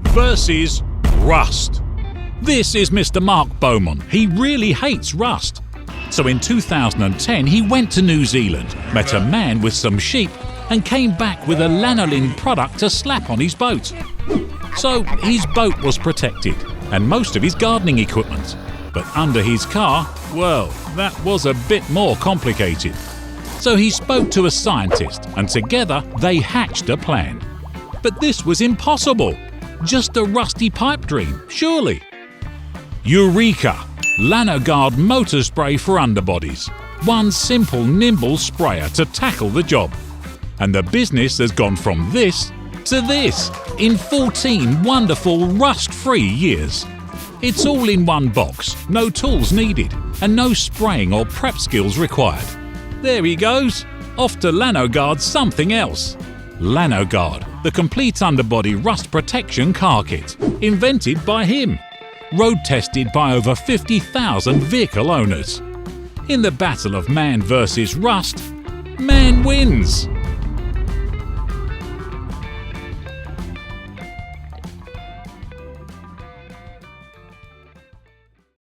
versus rust. This is Mr. Mark Beaumont. He really hates rust. So in 2010 he went to New Zealand, met a man with some sheep and came back with a lanolin product to slap on his boat. So his boat was protected and most of his gardening equipment. But under his car, well, that was a bit more complicated. So he spoke to a scientist and together they hatched a plan. But this was impossible. Just a rusty pipe dream, surely. Eureka! Lanoguard motor spray for underbodies. One simple, nimble sprayer to tackle the job. And the business has gone from this to this in 14 wonderful rust-free years. It's all in one box, no tools needed, and no spraying or prep skills required. There he goes, off to Lanoguard something else. Lanoguard, the complete underbody rust protection car kit, invented by him. Road tested by over 50,000 vehicle owners. In the battle of man versus rust, man wins.